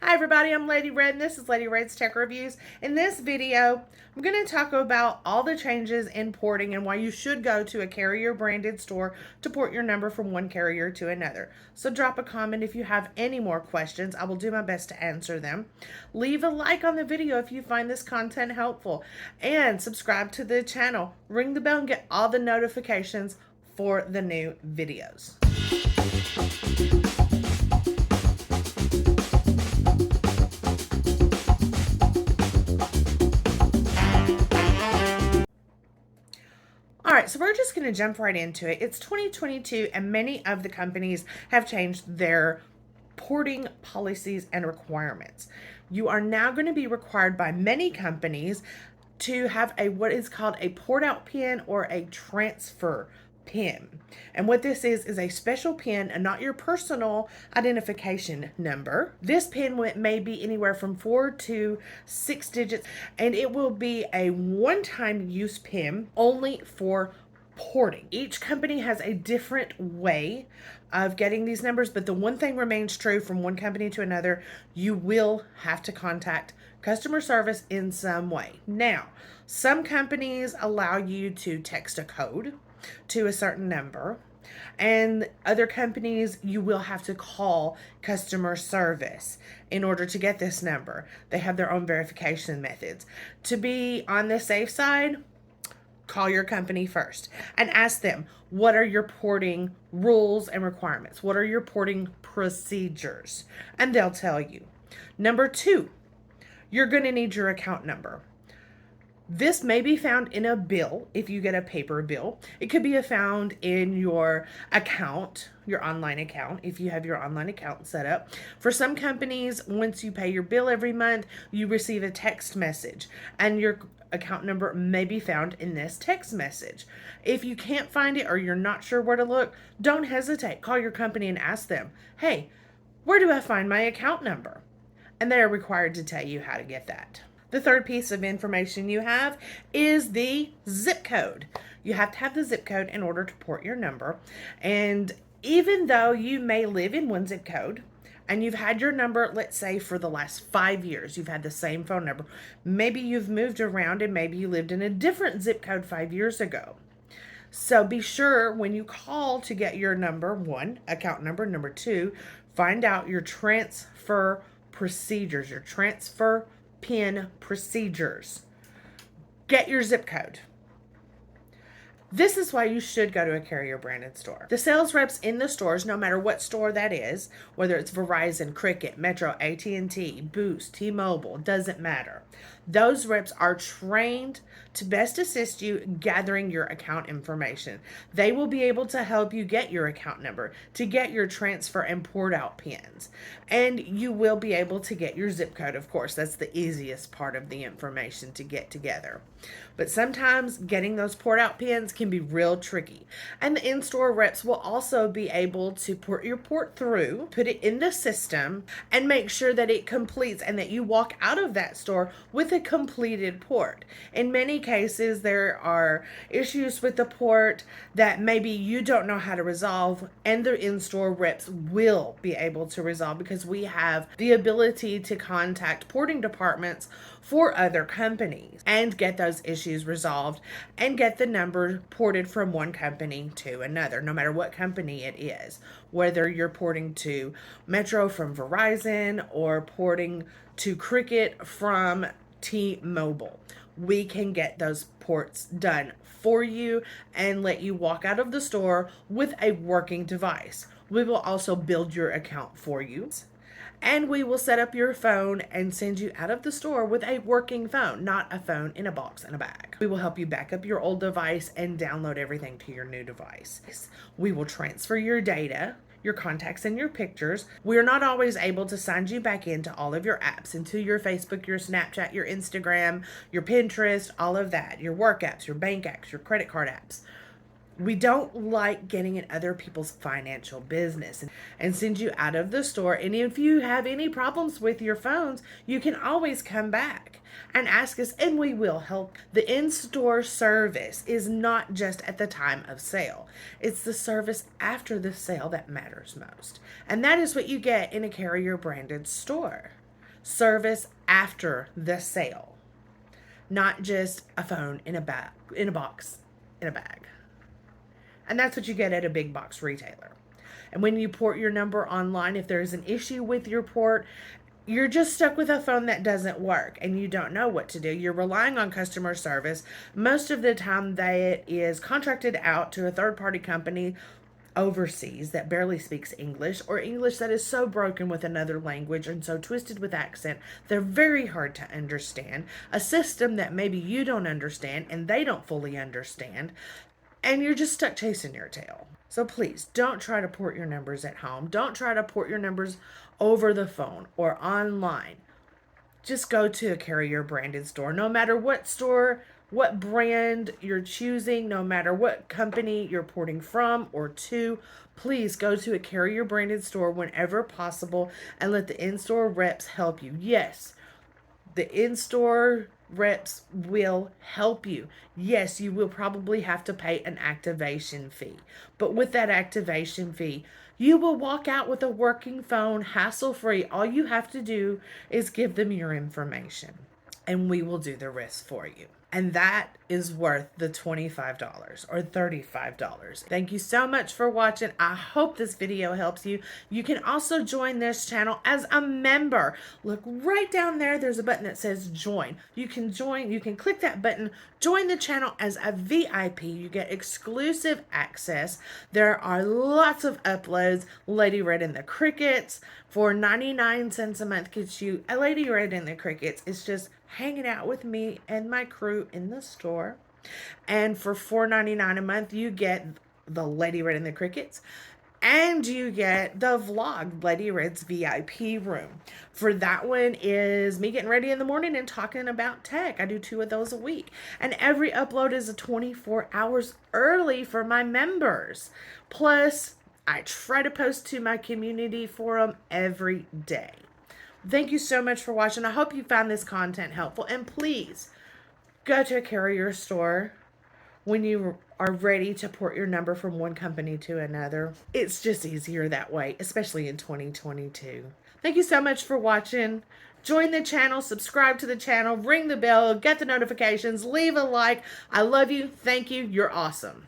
Hi everybody, I'm Lady Red and this is Lady Red's Tech Reviews. In this video, I'm going to talk about all the changes in porting and why you should go to a carrier branded store to port your number from one carrier to another. So drop a comment if you have any more questions. I will do my best to answer them. Leave a like on the video if you find this content helpful and subscribe to the channel. Ring the bell and get all the notifications for the new videos. All right, so we're just going to jump right into it. It's 2022 and many of the companies have changed their porting policies and requirements. You are now going to be required by many companies to have what is called a port out pin or a transfer pin. And what this is a special pin and not your personal identification number. This pin may be anywhere from 4 to 6 digits, and it will be a one-time use pin only for porting. Each company has a different way of getting these numbers, but the one thing remains true from one company to another: you will have to contact customer service in some way. Now, some companies allow you to text a code to a certain number, and other companies you will have to call customer service in order to get this number. They have their own verification methods. To be on the safe side, call your company first and ask them, what are your porting rules and requirements? What are your porting procedures? And they'll tell you. Number 2, you're going to need your account number. This may be found in a bill if you get a paper bill. It could be found in your account, your online account, if you have your online account set up. For some companies, once you pay your bill every month, you receive a text message, and your account number may be found in this text message. If you can't find it or you're not sure where to look, don't hesitate. Call your company and ask them, hey, where do I find my account number? And they are required to tell you how to get that. The third piece of information you have is the zip code. You have to have the zip code in order to port your number. And even though you may live in one zip code and you've had your number, let's say for the last 5 years, you've had the same phone number. Maybe you've moved around and maybe you lived in a different zip code 5 years ago. So be sure when you call to get your number, 1, account number, number 2, find out your transfer procedures, your transfer pin procedures. Get your zip code. This is why you should go to a carrier branded store. The sales reps in the stores, no matter what store that is, whether it's Verizon, Cricket, Metro, AT&T, Boost, T-Mobile, doesn't matter. Those reps are trained to best assist you gathering your account information. They will be able to help you get your account number, to get your transfer and port out pins. And you will be able to get your zip code, of course. That's the easiest part of the information to get together. But sometimes getting those port out pins can be real tricky. And the in-store reps will also be able to put your port through, put it in the system, and make sure that it completes and that you walk out of that store with a completed port. In many cases, there are issues with the port that maybe you don't know how to resolve, and the in-store reps will be able to resolve because we have the ability to contact porting departments for other companies and get those issues resolved and get the number ported from one company to another, no matter what company it is. Whether you're porting to Metro from Verizon or porting to Cricket from T-Mobile, we can get those ports done for you and let you walk out of the store with a working device. We will also build your account for you, and we will set up your phone and send you out of the store with a working phone, not a phone in a box and a bag. We will help you back up your old device and download everything to your new device. We will transfer your data, your contacts, and your pictures. We're not always able to sign you back into all of your apps, into your Facebook, your Snapchat, your Instagram, your Pinterest, all of that, your work apps, your bank apps, your credit card apps. We don't like getting in other people's financial business and send you out of the store. And if you have any problems with your phones, you can always come back and ask us, and we will help. The in-store service is not just at the time of sale. It's the service after the sale that matters most. And that is what you get in a carrier branded store. service after the sale, not just a phone in a bag, in a box, in a bag. And that's what you get at a big box retailer. And when you port your number online, if there's an issue with your port, you're just stuck with a phone that doesn't work and you don't know what to do. You're relying on customer service. Most of the time, that is contracted out to a third party company overseas that barely speaks English, or English that is so broken with another language and so twisted with accent, they're very hard to understand. A system that maybe you don't understand and they don't fully understand, and you're just stuck chasing your tail. So please don't try to port your numbers at home. Don't try to port your numbers over the phone or online. Just go to a carrier branded store. No matter what store, what brand you're choosing, no matter what company you're porting from or to, please go to a carrier branded store whenever possible and let the in-store reps help you. Yes, the in-store reps will help you. Yes, you will probably have to pay an activation fee. But with that activation fee, you will walk out with a working phone hassle-free. All you have to do is give them your information, and we will do the rest for you. And that is worth the $25 or $35. Thank you so much for watching. I hope this video helps you. You can also join this channel as a member. Look right down there. There's a button that says join. You can join. You can click that button, join the channel as a VIP. You get exclusive access. There are lots of uploads. Lady Red and the Crickets for 99 cents a month gets you a Lady Red and the Crickets. It's just hanging out with me and my crew in the store. And for $4.99 a month, you get the Lady Red and the Crickets, and you get the vlog, Lady Red's VIP room. For that one is me getting ready in the morning and talking about tech. I do 2 of those a week. And every upload is 24 hours early for my members. Plus, I try to post to my community forum every day. Thank you so much for watching. I hope you found this content helpful. And please, go to a carrier store when you are ready to port your number from one company to another. It's just easier that way, especially in 2022. Thank you so much for watching. Join the channel, subscribe to the channel, ring the bell, get the notifications, leave a like. I love you. Thank you. You're awesome.